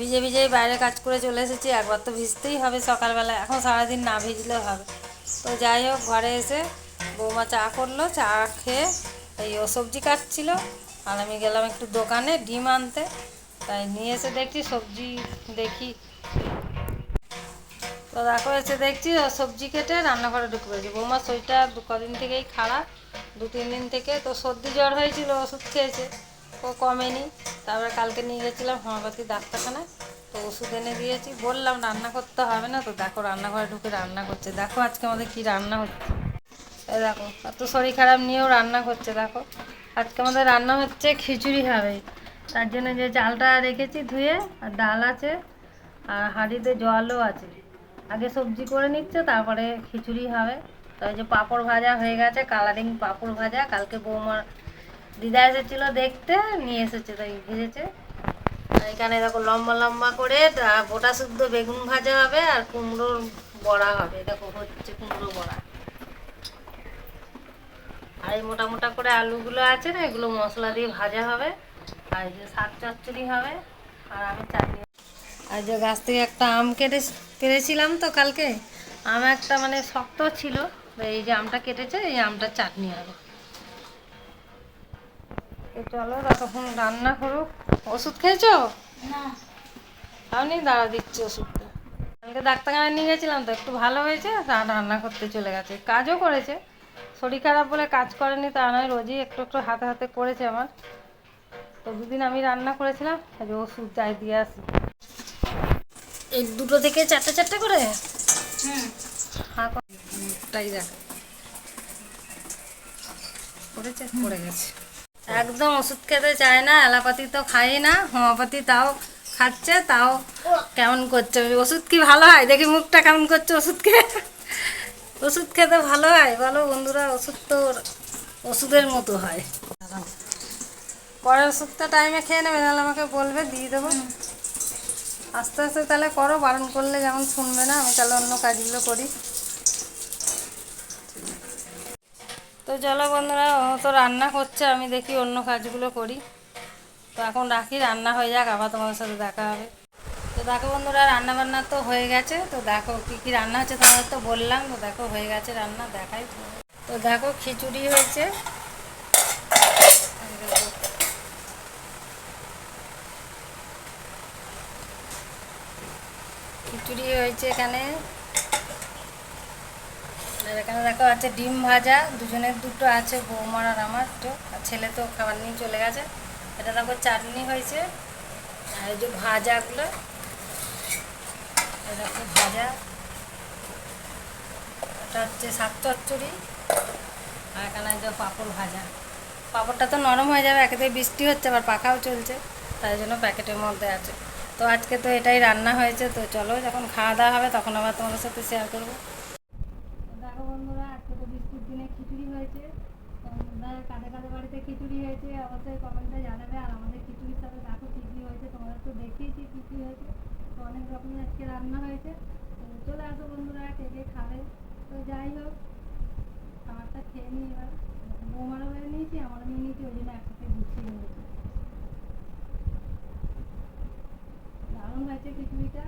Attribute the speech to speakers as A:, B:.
A: ভিজে ভিজেই বাইরে কাজ করে চলে এসেছি, একবার তো ভিজতেই হবে সকালবেলা, এখন সারাদিন না ভিজলেও হবে। তো যাই হোক, ঘরে এসে বৌমা চা করলো, চা খেয়ে এই ও সবজি কাটছিল, আর আমি গেলাম একটু দোকানে ডিম আনতে। তাই নিয়ে এসে দেখছি সবজি, দেখি তো দেখো এসে দেখছি ও সবজি কেটে রান্নাঘরে ঢুকে পড়েছে। বৌমার শরীরটা কদিন থেকেই খারাপ, 2-3 দিন থেকে তো সর্দি জ্বর হয়েছিল, ওষুধ খেয়েছে, ও কমেনি। তারপরে কালকে নিয়ে গেছিলাম হোমিওপ্যাথি ডাক্তারখানায়, তো ওষুধ এনে দিয়েছি, বললাম রান্না করতে হবে না, তো দেখো রান্নাঘরে ঢুকে রান্না করছে। দেখো আজকে আমাদের কি রান্না হচ্ছে, এই দেখো এত শরীর খারাপ নিয়েও রান্না করছে। দেখো আজকে আমাদের রান্না হচ্ছে খিচুড়ি হবে, তার জন্য যে চালটা রেখেছি ধুয়ে, আর ডাল আছে, আর হাঁড়িতে জলও আছে। আগে সবজি করে নিচ্ছে, তারপরে খিচুড়ি হবে। তো এই যে পাঁপড় ভাজা হয়ে গেছে, কালারিং পাঁপড় ভাজা, কালকে বৌমার দিদা এসেছিলো দেখতে, নিয়ে এসেছে, তাই ভেজেছে। আর এখানে দেখো লম্বা লম্বা করে গোটা শুদ্ধ বেগুন ভাজা হবে, আর কুমড়োর বড়া হবে। দেখো হচ্ছে কুমড়ো বড়া। আর এই মোটা মোটা করে আলুগুলো আছে না, এগুলো মশলা দিয়ে ভাজা হবে। আর এই যে শাক চচ্চড়ি হবে, আর আমি চাটনি। আর যে গাছ থেকে একটা আম কেটেছিলাম তো কালকে, আম একটা মানে শক্ত ছিল, এই যে আমটা কেটেছে, এই আমটার চাটনি হবে। তো চলো ততক্ষণ রান্না করুক। ওষুধ খেয়েছো?
B: না।
A: খাওনি? দাঁড়া দিচ্ছি ওষুধটা। কালকে ডাক্তারখানায় নিয়ে গেছিলাম তো, একটু ভালো হয়েছে, রান্না করতে চলে গেছে, কাজও করেছে। শরীর খারাপ বলে কাজ করেনি তা নয়, রোজই একটু একটু হাতে হাতে করেছে আমার। তো 2 দিন আমি রান্না করেছিলাম, এই যে ওষুধ চাই দিয়ে আসি। এই 2টো থেকে 4টে 4টে করে হ্যাঁ তাই দেখ করেছে, পড়ে গেছে। একদম ওষুধ খেতে চায় না, অ্যালোপ্যাথি তো খাই না, হোমিওপ্যাথি তাও খাচ্ছে, তাও কেমন করছে। ওষুধ কি ভালো হয়? দেখি মুখটা কেমন করছে ওষুধ খেয়ে। ওষুধ খেতে ভালো হয় বলো বন্ধুরা? ওষুধ তো ওষুধের মতো হয়। পরের ওষুধটা টাইমে খেয়ে নেবে, নাহলে আমাকে বলবে, দিয়ে দেবো। আস্তে আস্তে তাহলে করো, বারণ করলে যেমন শুনবে না, আমি তাহলে অন্য কাজগুলো করি। তো চলো বন্ধুরা, ও তো রান্না করছে, আমি দেখি অন্য কাজগুলো করি। তো এখন রাখি, রান্না হয়ে যাক, আবার তোমাদের সাথে দেখা হবে। তো দেখো বন্ধুরা, রান্না বান্না তো হয়ে গেছে। তো দেখো কী কী রান্না হচ্ছে, তোমাদের তো বললাম। তো দেখো হয়ে গেছে রান্না, দেখাই। তো দেখো খিচুড়ি হয়েছে, খিচুড়ি হয়েছে এখানে। আর এখানে দেখো আছে ডিম ভাজা, দুজনের দুটো আছে, বৌমার আর আমার তো। আর ছেলে তো খাবার নিয়ে চলে গেছে। এটা দেখো চাটনি হয়েছে, আর এই যে ভাজাগুলো, এরকম ভাজা। এটা হচ্ছে শাক চচ্চড়ি, আর এখানে যে পাঁপড় ভাজা। পাঁপড়টা তো নরম হয়ে যাবে, একেতে বৃষ্টি হচ্ছে, আবার পাখাও চলছে, তাই জন্য প্যাকেটের মধ্যে আছে। তো আজকে তো এটাই রান্না হয়েছে। তো চলো যখন খাওয়া দাওয়া হবে তখন আবার তোমাদের সাথে শেয়ার করবো। দেখো বন্ধুরা, আজকে তো বৃষ্টির দিনে খিচুড়ি হয়েছে। কাদের কাদের বাড়িতে খিচুড়ি হয়েছে অবশ্যই কমেন্টে জানাবে। আর আমাদের খিচুড়ির সাথে দেখো কী কী হয়েছে, তোমাদের তো দেখিয়েছি কী কী হয়েছে। তো অনেক রকমের আজকে রান্না হয়েছে। তো চলে আসো বন্ধুরা, কে কে খাবে। তো যাই হোক, খাবারটা খেয়ে নিই এবার। বৌমারও হয়ে নিয়েছি, আমারও নিয়ে নিয়েছি, ওই জন্য একসাথে গুছিয়ে নিয়েছি। দারুণ হয়েছে খিচুড়িটা।